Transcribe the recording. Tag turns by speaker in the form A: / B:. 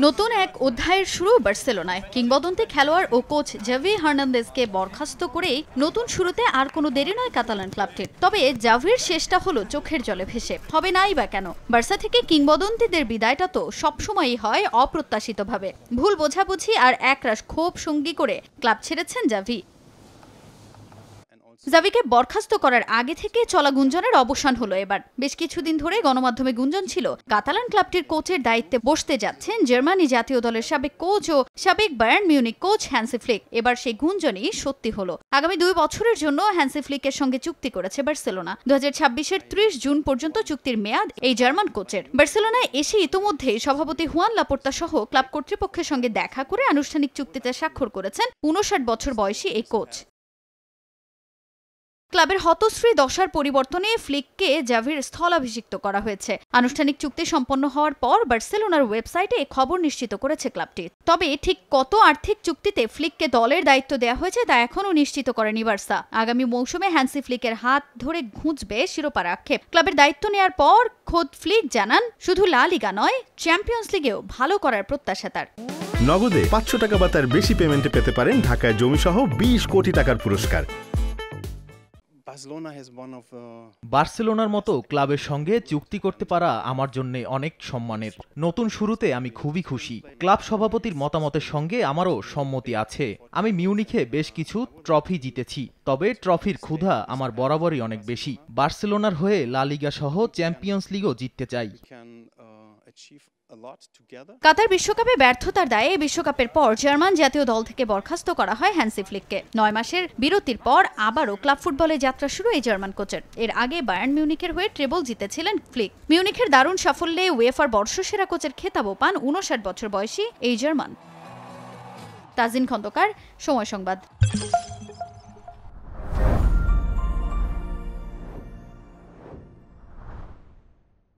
A: নতুন এক অধ্যায়ের শুরু বার্সেলোনায়। কিংবদন্তি খেলোয়াড় ও কোচ জাভি হার্নান্দেজকে বরখাস্ত করেই নতুন শুরুতে আর কোনো দেরি নয় কাতালান ক্লাবটির। তবে জাভির শেষটা হলো চোখের জলে ভেসে। হবে নাই বা কেন? বার্সা থেকে কিংবদন্তিদের বিদায়টা তো সবসময়ই হয় অপ্রত্যাশিতভাবে। ভুল বোঝাবুঝি আর একরাশ ক্ষোভ সঙ্গী করে ক্লাব ছেড়েছেন জাভি। জাভিকে বরখাস্ত করার আগে থেকে চলা গুঞ্জনের অবসান হলো এবার। বেশ কিছুদিন ধরে গণমাধ্যমে গুঞ্জন ছিল কাতালান ক্লাবটির কোচের দায়িত্বে বসতে যাচ্ছেন জার্মানি জাতীয় দলের সাবেক কোচ ও সাবেক Bayern Munich coach Hansi Flick. এবার সেই গুঞ্জনই সত্যি হলো। আগামী 2 বছরের জন্য হ্যান্সি ফ্লিকের সঙ্গে চুক্তি করেছে বার্সেলোনা। 2026-এর 30 জুন পর্যন্ত চুক্তির মেয়াদ এই জার্মান কোচের। বার্সেলোনায় এসে ইতোমধ্যেই সভাপতি হুয়ান লাপোর্তা সহ ক্লাব কর্তৃপক্ষের সঙ্গে দেখা করে আনুষ্ঠানিক চুক্তিতে স্বাক্ষর করেছেন 59 বছর বয়সী এই কোচ। ক্লাবের হতশ্রী দশার পরিবর্তনে ফ্লিককে জাভির স্থলাভিষিক্ত করা হয়েছে। আনুষ্ঠানিক চুক্তি সম্পন্ন হওয়ার পর বার্সেলোনার ওয়েবসাইটে এই খবর নিশ্চিত করেছে ক্লাবটি। তবে ঠিক কত আর্থিক চুক্তিতে ফ্লিককে দলের দায়িত্ব দেওয়া হয়েছে তা এখনও নিশ্চিত করেনি বার্সা। আগামী মৌসুমে হ্যান্সি ফ্লিকের হাত ধরে ঘুঁচবে শিরোপার আক্ষেপ। ক্লাবের দায়িত্ব নেওয়ার পর খোদ ফ্লিক জানান, শুধু লা লিগা নয়, চ্যাম্পিয়ন্স লিগেও ভালো করার প্রত্যাশা তার।
B: নগদে 500 টাকা বা তার বেশি পেমেন্টে পেতে পারেন ঢাকায় জমিসহ 20 কোটি টাকার পুরস্কার।
C: বার্সেলোনার মতো ক্লাবের সঙ্গে চুক্তি করতে পারা আমার জন্য অনেক সম্মানের। নতুন শুরুতে আমি খুবই খুশি। ক্লাব সভাপতির মতামতের সঙ্গে আমারও সম্মতি আছে। আমি মিউনিখে বেশ কিছু ট্রফি জিতেছি, তবে ট্রফির ক্ষুধা আমার বরাবরই অনেক বেশি। বার্সেলোনার হয়ে লা লিগা সহ চ্যাম্পিয়ন্স লিগও জিততে চাই।
A: কাতার বিশ্বকাপে ব্যর্থতার দায়ে বিশ্বকাপের পর জার্মান জাতীয় দল থেকে বরখাস্ত করা হয় হ্যান্সি ফ্লিককে। 9 মাসের বিরতির পর আবারও ক্লাব ফুটবলে যাত্রা শুরু এই জার্মান কোচের। এর আগে বায়ার্ন মিউনিখের হয়ে ট্রেবল জিতেছিলেন ফ্লিক। মিউনিখের দারুণ সাফল্যে উয়েফার বর্ষসেরা কোচের খেতাবও পান 59 বছর বয়সী এই জার্মান। তাজিন খন্দকার, সময় সংবাদ।